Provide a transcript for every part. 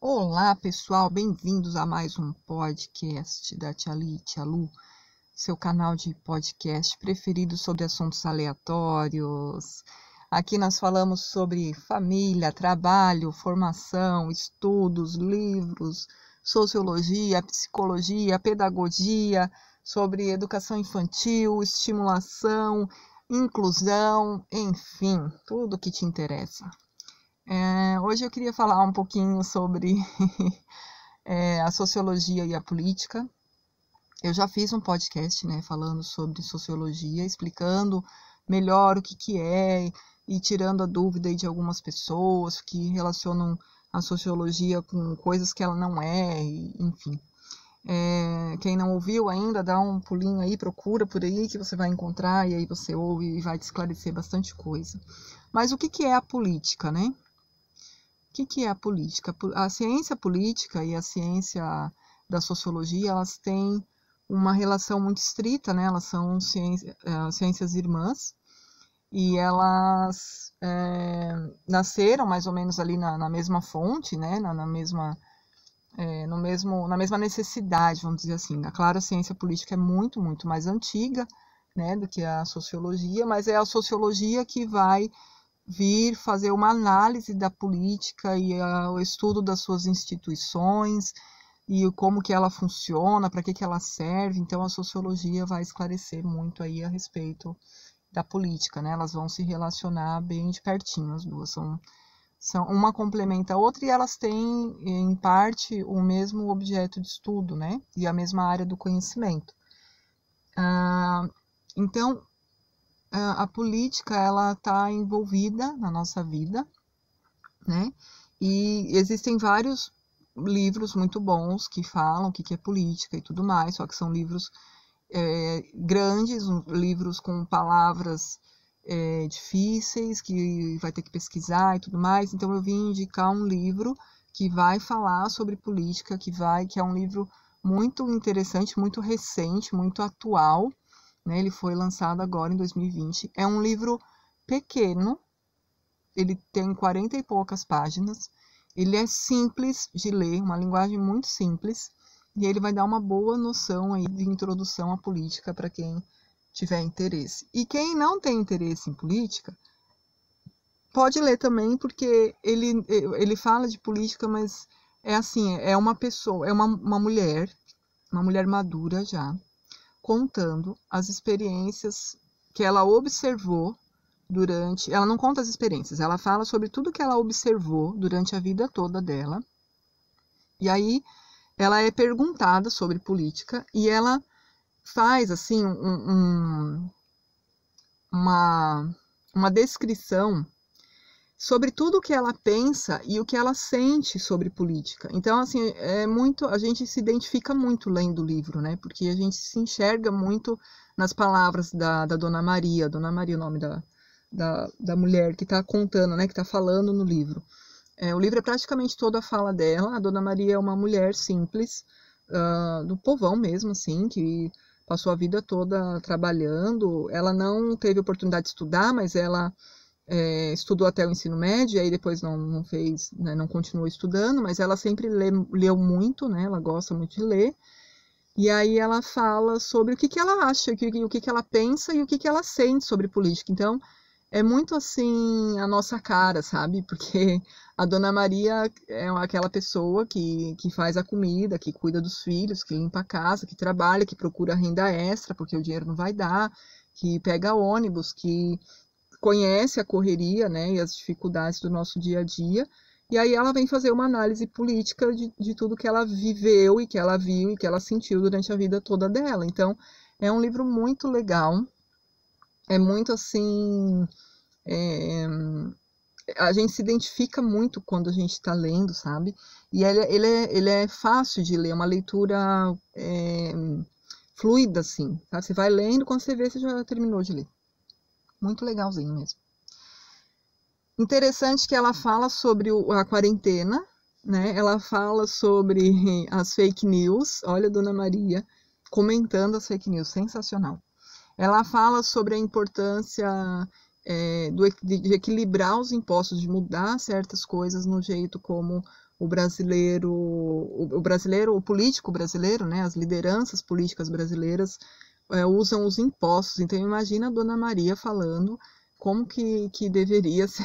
Olá, pessoal, bem-vindos a mais um podcast da Tia Li, Tia Lu, seu canal de podcast preferido sobre assuntos aleatórios. Aqui nós falamos sobre família, trabalho, formação, estudos, livros, sociologia, psicologia, pedagogia, sobre educação infantil, estimulação, inclusão, enfim, tudo que te interessa. Hoje eu queria falar um pouquinho sobre a sociologia e a política. Eu já fiz um podcast, falando sobre sociologia, explicando melhor o que é e tirando a dúvida aí de algumas pessoas que relacionam a sociologia com coisas que ela não é, enfim. Quem não ouviu ainda, dá um pulinho aí, procura por aí que você vai encontrar e aí você ouve e vai te esclarecer bastante coisa. Mas o que é a política, né? O que é a política? A ciência política e a ciência da sociologia, elas têm uma relação muito estrita, né? Elas são ciências irmãs e elas nasceram mais ou menos ali na mesma fonte, né? Na mesma necessidade, vamos dizer assim. Claro, a ciência política é muito, muito mais antiga, né, do que a sociologia, mas é a sociologia que vai vir fazer uma análise da política e o estudo das suas instituições e como que ela funciona, para que ela serve. Então a sociologia vai esclarecer muito aí a respeito da política, né? Elas vão se relacionar bem de pertinho, as duas são uma complementa a outra e elas têm em parte o mesmo objeto de estudo, né? E a mesma área do conhecimento. Então a política, ela está envolvida na nossa vida, né? E existem vários livros muito bons que falam o que é política e tudo mais, só que são livros grandes, livros com palavras difíceis, que vai ter que pesquisar e tudo mais. Então eu vim indicar um livro que vai falar sobre política, que é um livro muito interessante, muito recente, muito atual, né? Ele foi lançado agora em 2020. É um livro pequeno, ele tem 40 e poucas páginas, ele é simples de ler, uma linguagem muito simples, e ele vai dar uma boa noção aí de introdução à política para quem tiver interesse. E quem não tem interesse em política, pode ler também, porque ele fala de política, mas é assim, é uma pessoa, é uma mulher madura já, contando as experiências que ela observou durante... Ela não conta as experiências, ela fala sobre tudo que ela observou durante a vida toda dela. E aí ela é perguntada sobre política e ela faz assim uma descrição sobre tudo o que ela pensa e o que ela sente sobre política. Então, assim, a gente se identifica muito lendo o livro, né? Porque a gente se enxerga muito nas palavras da Dona Maria. Dona Maria é o nome da mulher que está contando, né? Que está falando no livro. O livro é praticamente toda a fala dela. A Dona Maria é uma mulher simples, do povão mesmo, assim, que passou a vida toda trabalhando. Ela não teve oportunidade de estudar, mas ela estudou até o ensino médio, e aí depois não fez, né, não continuou estudando, mas ela sempre leu muito, né? Ela gosta muito de ler. E aí ela fala sobre o que ela acha, o que ela pensa e o que ela sente sobre política. Então, é muito assim a nossa cara, sabe? Porque a Dona Maria é aquela pessoa que faz a comida, que cuida dos filhos, que limpa a casa, que trabalha, que procura renda extra, porque o dinheiro não vai dar, que pega ônibus, que conhece a correria, né, e as dificuldades do nosso dia a dia. E aí ela vem fazer uma análise política de tudo que ela viveu e que ela viu e que ela sentiu durante a vida toda dela. Então, é um livro muito legal. É muito assim... a gente se identifica muito quando a gente está lendo, sabe? E ele é fácil de ler, é uma leitura fluida, assim. Tá? Você vai lendo, quando você vê, você já terminou de ler. Muito legalzinho mesmo. Interessante que ela fala sobre a quarentena, né? Ela fala sobre as fake news. Olha a Dona Maria comentando as fake news, sensacional. Ela fala sobre a importância de equilibrar os impostos, de mudar certas coisas no jeito como o político brasileiro, né, as lideranças políticas brasileiras usam os impostos. Então imagina a Dona Maria falando como que deveria ser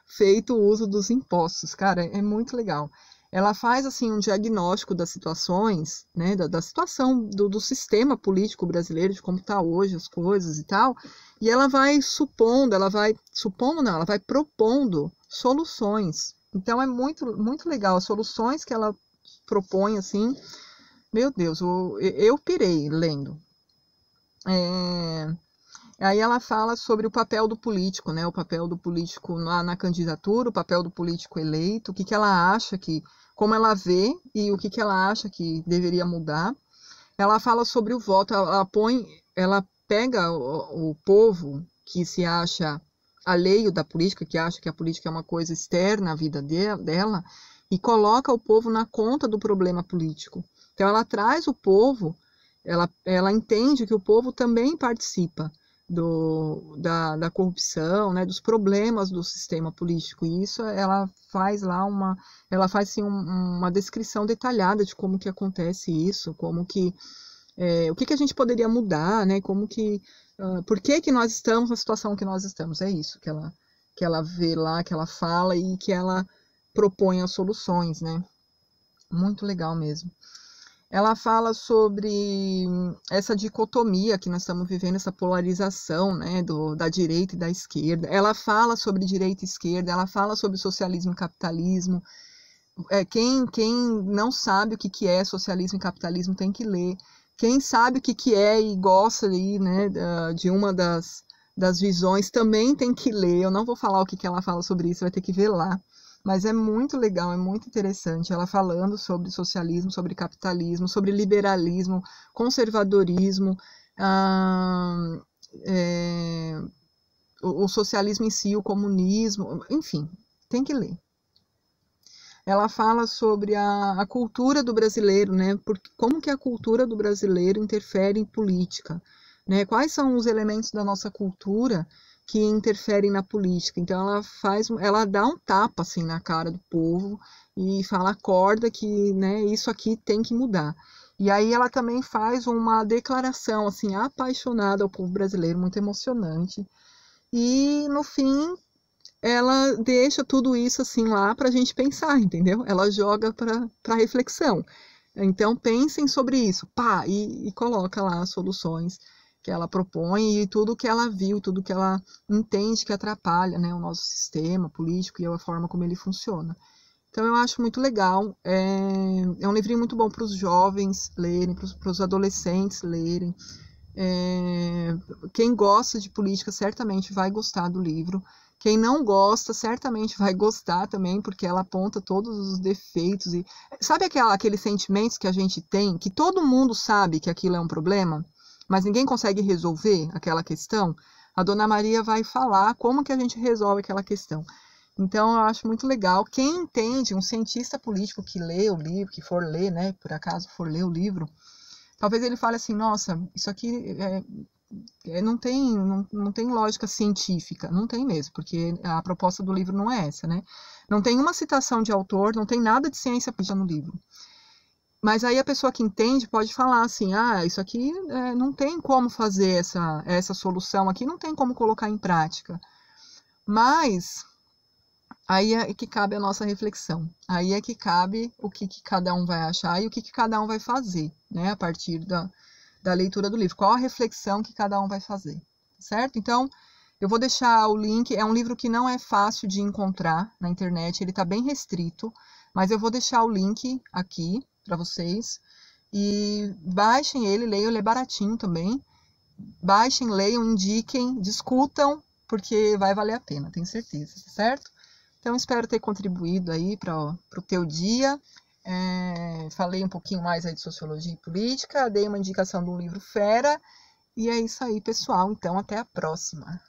feito o uso dos impostos. Cara, é muito legal. Ela faz assim um diagnóstico das situações, né, da situação do sistema político brasileiro, de como está hoje as coisas e tal, e ela vai propondo soluções. Então é muito legal as soluções que ela propõe, assim, meu Deus, eu pirei lendo. Aí ela fala sobre o papel do político, né? O papel do político na candidatura, o papel do político eleito, o que ela acha como ela vê e o que ela acha que deveria mudar. Ela fala sobre o voto, ela pega o povo que se acha alheio da política, que acha que a política é uma coisa externa à vida dela, e coloca o povo na conta do problema político. Então ela traz o povo, ela entende que o povo também participa da corrupção, né, dos problemas do sistema político. E isso ela faz assim, uma descrição detalhada de como que acontece isso, como que o que a gente poderia mudar, né, por que nós estamos na situação que nós estamos. É isso que ela vê lá, que ela fala e que ela propõe as soluções, né? Muito legal mesmo. Ela fala sobre essa dicotomia que nós estamos vivendo, essa polarização, né, da direita e da esquerda. Ela fala sobre direita e esquerda, ela fala sobre socialismo e capitalismo. Quem não sabe o que é socialismo e capitalismo tem que ler. Quem sabe o que é e gosta aí, né, de uma das visões também tem que ler. Eu não vou falar o que ela fala sobre isso, vai ter que ver lá. Mas é muito legal, é muito interessante. Ela falando sobre socialismo, sobre capitalismo, sobre liberalismo, conservadorismo, o socialismo em si, o comunismo, enfim, tem que ler. Ela fala sobre a cultura do brasileiro, né? Como que a cultura do brasileiro interfere em política, né? Quais são os elementos da nossa cultura que interferem na política? Então ela dá um tapa assim na cara do povo e fala, acorda que, né, isso aqui tem que mudar. E aí ela também faz uma declaração assim apaixonada ao povo brasileiro, muito emocionante. E no fim ela deixa tudo isso assim lá para a gente pensar, entendeu? Ela joga para reflexão. Então pensem sobre isso, pá, e coloca lá as soluções que ela propõe e tudo que ela viu, tudo que ela entende que atrapalha, né, o nosso sistema político e a forma como ele funciona. Então eu acho muito legal, é um livrinho muito bom para os jovens lerem, para os adolescentes lerem. Quem gosta de política certamente vai gostar do livro. Quem não gosta, certamente vai gostar também, porque ela aponta todos os defeitos. Sabe aqueles sentimentos que a gente tem, que todo mundo sabe que aquilo é um problema, mas ninguém consegue resolver aquela questão? A Dona Maria vai falar como que a gente resolve aquela questão. Então, eu acho muito legal. Quem entende, um cientista político que lê o livro, que for ler, né, por acaso for ler o livro, talvez ele fale assim, nossa, isso aqui não tem lógica científica, não tem mesmo, porque a proposta do livro não é essa, né? Não tem uma citação de autor, não tem nada de ciência política no livro. Mas aí a pessoa que entende pode falar assim, isso aqui não tem como fazer essa solução aqui, não tem como colocar em prática. Mas aí é que cabe a nossa reflexão, aí é que cabe o que cada um vai achar e o que cada um vai fazer, né, a partir da leitura do livro, qual a reflexão que cada um vai fazer, certo? Então, eu vou deixar o link, é um livro que não é fácil de encontrar na internet, ele está bem restrito, mas eu vou deixar o link aqui para vocês, e baixem ele, leiam, ele é baratinho também, baixem, leiam, indiquem, discutam, porque vai valer a pena, tenho certeza, certo? Então, espero ter contribuído aí para o teu dia. Falei um pouquinho mais aí de sociologia e política, dei uma indicação de um livro fera, e é isso aí, pessoal. Então, até a próxima.